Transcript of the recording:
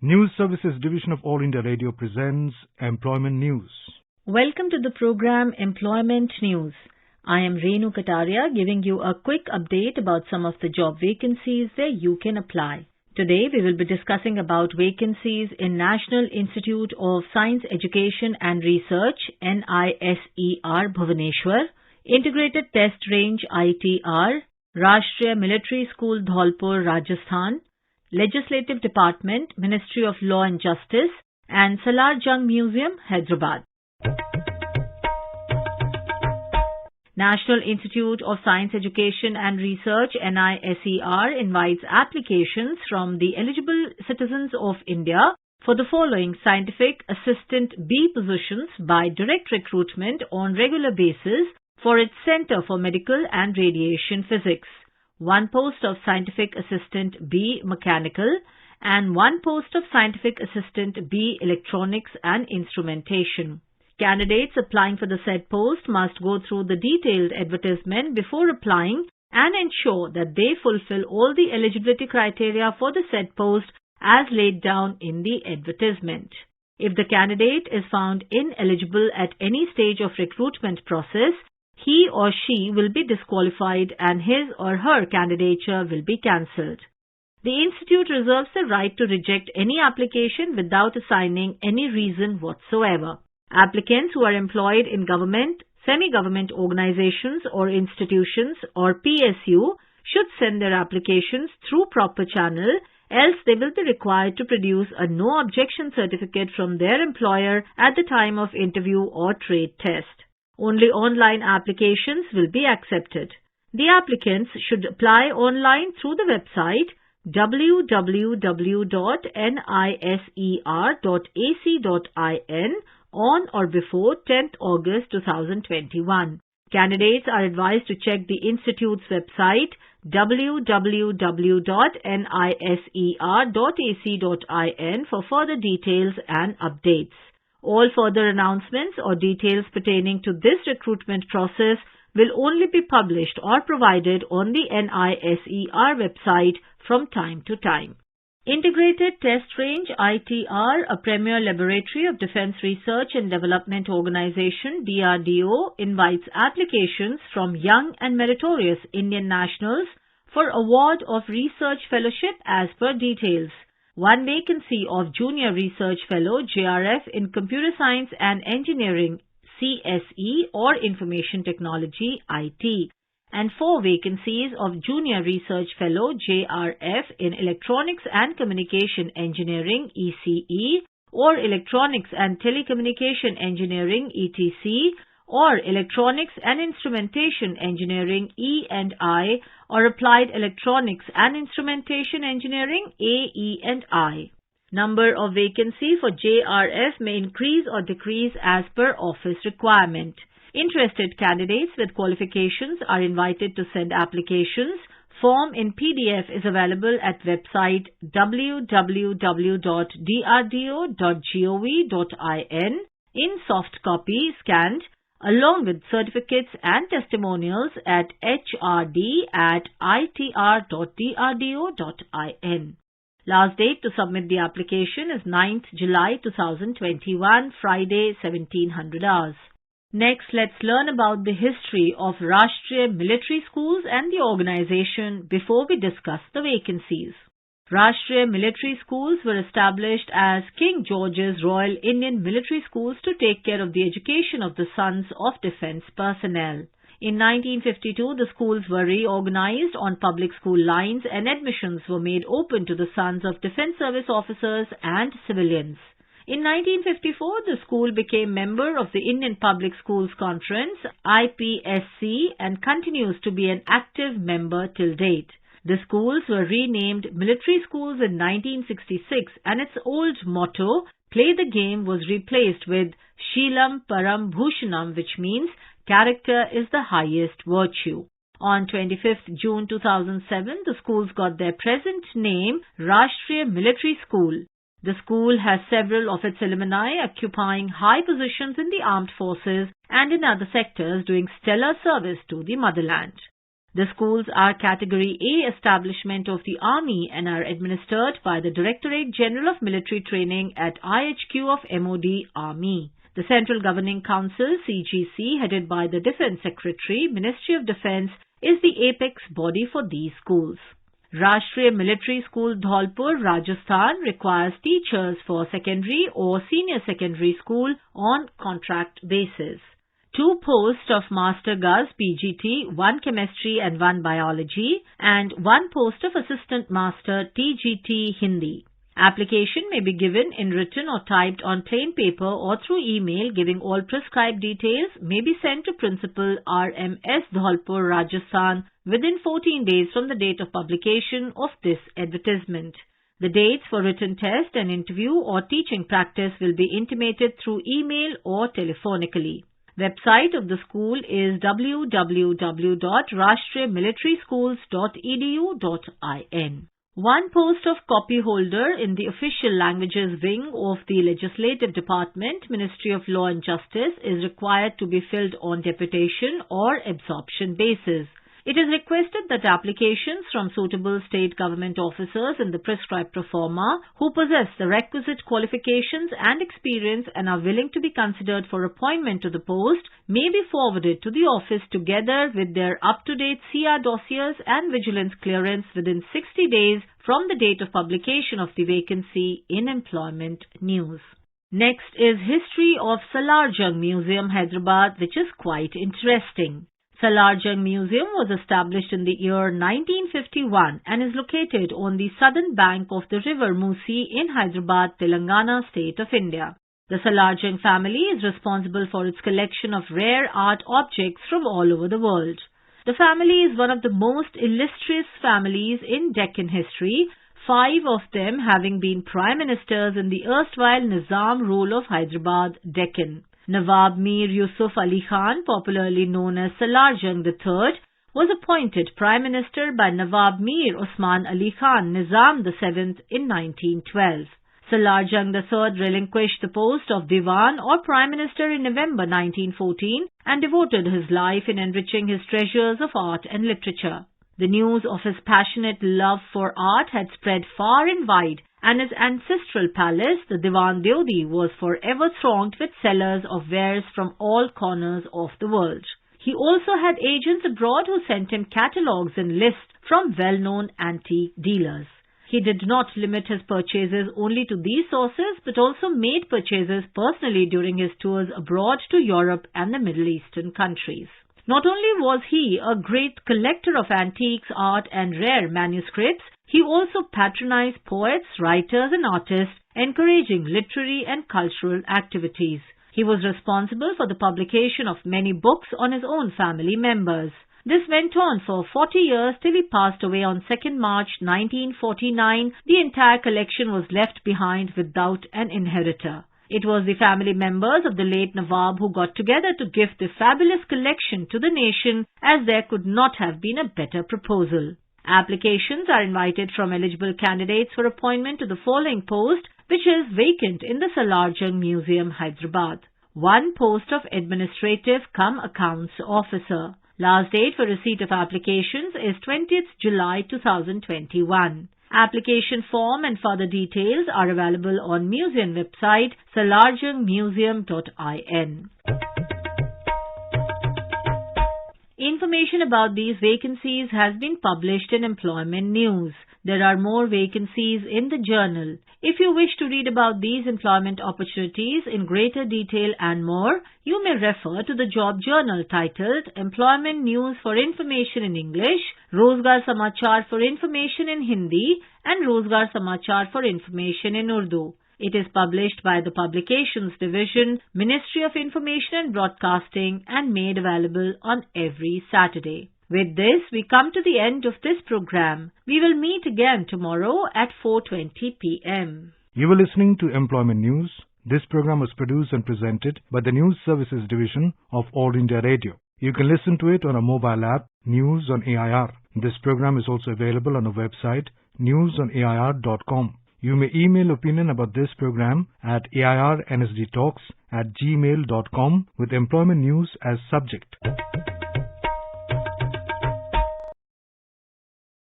News Services Division of All India Radio presents Employment News. Welcome to the program Employment News. I am Renu Kataria giving you a quick update about some of the job vacancies where you can apply. Today we will be discussing about vacancies in National Institute of Science Education and Research NISER Bhubaneswar, Integrated Test Range ITR, Rashtriya Military School Dholpur Rajasthan, Legislative Department, Ministry of Law and Justice, and Salar Jung Museum, Hyderabad. National Institute of Science Education and Research NISER invites applications from the eligible citizens of India for the following Scientific Assistant B positions by direct recruitment on regular basis for its Center for Medical and Radiation Physics. One post of Scientific Assistant B Mechanical and one post of Scientific Assistant B Electronics and Instrumentation. Candidates applying for the said post must go through the detailed advertisement before applying and ensure that they fulfill all the eligibility criteria for the said post as laid down in the advertisement. If the candidate is found ineligible at any stage of recruitment process, he or she will be disqualified and his or her candidature will be cancelled. The Institute reserves the right to reject any application without assigning any reason whatsoever. Applicants who are employed in government, semi-government organizations or institutions or PSU should send their applications through proper channel, else they will be required to produce a no objection certificate from their employer at the time of interview or trade test. Only online applications will be accepted. The applicants should apply online through the website www.niser.ac.in on or before 10th August 2021. Candidates are advised to check the Institute's website www.niser.ac.in for further details and updates. All further announcements or details pertaining to this recruitment process will only be published or provided on the NISER website from time to time. Integrated Test Range ITR, a premier laboratory of Defence Research and Development Organization DRDO, invites applications from young and meritorious Indian nationals for award of research fellowship as per details. One vacancy of Junior Research Fellow JRF in Computer Science and Engineering CSE or Information Technology IT, and 4 vacancies of Junior Research Fellow JRF in Electronics and Communication Engineering ECE or Electronics and Telecommunication Engineering ETC or Electronics and Instrumentation Engineering E&I or Applied Electronics and Instrumentation Engineering AE&I. Number of vacancy for JRF may increase or decrease as per office requirement. Interested candidates with qualifications are invited to send applications. Form in PDF is available at website www.drdo.gov.in in soft copy scanned along with certificates and testimonials at hrd@itr.drdo.in. Last date to submit the application is 9th July 2021, Friday, 1700 hours. Next, let's learn about the history of Rashtriya Military Schools and the organization before we discuss the vacancies. Rashtriya Military Schools were established as King George's Royal Indian Military Schools to take care of the education of the sons of defence personnel. In 1952, the schools were reorganized on public school lines and admissions were made open to the sons of Defence Service officers and civilians. In 1954, the school became member of the Indian Public Schools Conference IPSC and continues to be an active member till date. The schools were renamed Military Schools in 1966 and its old motto, Play the Game, was replaced with Sheelam Param Bhushanam, which means character is the highest virtue. On 25th June 2007, the schools got their present name, Rashtriya Military School. The school has several of its alumni occupying high positions in the armed forces and in other sectors doing stellar service to the motherland. The schools are Category A establishment of the Army and are administered by the Directorate General of Military Training at IHQ of MOD Army. The Central Governing Council, CGC, headed by the Defence Secretary, Ministry of Defence, is the apex body for these schools. Rashtriya Military School, Dholpur, Rajasthan requires teachers for secondary or senior secondary school on contract basis. 2 posts of Master Guz PGT, 1 Chemistry and 1 Biology, and 1 post of Assistant Master TGT Hindi. Application may be given in written or typed on plain paper or through email. Giving all prescribed details may be sent to Principal RMS Dholpur, Rajasthan within 14 days from the date of publication of this advertisement. The dates for written test and interview or teaching practice will be intimated through email or telephonically. Website of the school is www.rashtriyamilitaryschools.edu.in. 1 post of copy holder in the official languages wing of the Legislative Department, Ministry of Law and Justice, is required to be filled on deputation or absorption basis. It is requested that applications from suitable state government officers in the prescribed pro forma who possess the requisite qualifications and experience and are willing to be considered for appointment to the post may be forwarded to the office together with their up-to-date CR dossiers and vigilance clearance within 60 days from the date of publication of the vacancy in Employment News. Next is History of Salarjung Museum, Hyderabad, which is quite interesting. Salarjung Museum was established in the year 1951 and is located on the southern bank of the river Musi in Hyderabad, Telangana state of India. The Salarjung family is responsible for its collection of rare art objects from all over the world. The family is one of the most illustrious families in Deccan history, 5 of them having been prime ministers in the erstwhile Nizam rule of Hyderabad, Deccan. Nawab Mir Yusuf Ali Khan, popularly known as Salarjung III, was appointed Prime Minister by Nawab Mir Osman Ali Khan Nizam VII in 1912. Salarjung III relinquished the post of Diwan or Prime Minister in November 1914 and devoted his life in enriching his treasures of art and literature. The news of his passionate love for art had spread far and wide, and his ancestral palace, the Diwan Deodi, was forever thronged with sellers of wares from all corners of the world. He also had agents abroad who sent him catalogues and lists from well-known antique dealers. He did not limit his purchases only to these sources, but also made purchases personally during his tours abroad to Europe and the Middle Eastern countries. Not only was he a great collector of antiques, art and rare manuscripts, he also patronized poets, writers and artists, encouraging literary and cultural activities. He was responsible for the publication of many books on his own family members. This went on for 40 years till he passed away on 2nd March 1949. The entire collection was left behind without an inheritor. It was the family members of the late Nawab who got together to give the fabulous collection to the nation, as there could not have been a better proposal. Applications are invited from eligible candidates for appointment to the following post, which is vacant in the Salarjung Museum, Hyderabad. 1 post of Administrative cum Accounts Officer. Last date for receipt of applications is 20th July 2021. Application form and further details are available on museum website salarjungmuseum.in. Information about these vacancies has been published in Employment News. There are more vacancies in the journal. If you wish to read about these employment opportunities in greater detail and more, you may refer to the job journal titled Employment News for Information in English, Rozgar Samachar for Information in Hindi, and Rozgar Samachar for Information in Urdu. It is published by the Publications Division, Ministry of Information and Broadcasting, and made available on every Saturday. With this, we come to the end of this program. We will meet again tomorrow at 4:20 p.m. You were listening to Employment News. This program was produced and presented by the News Services Division of All India Radio. You can listen to it on a mobile app, News on AIR. This program is also available on our website, newsonair.com. You may email opinion about this program at airnsdtalks@gmail.com with Employment News as subject.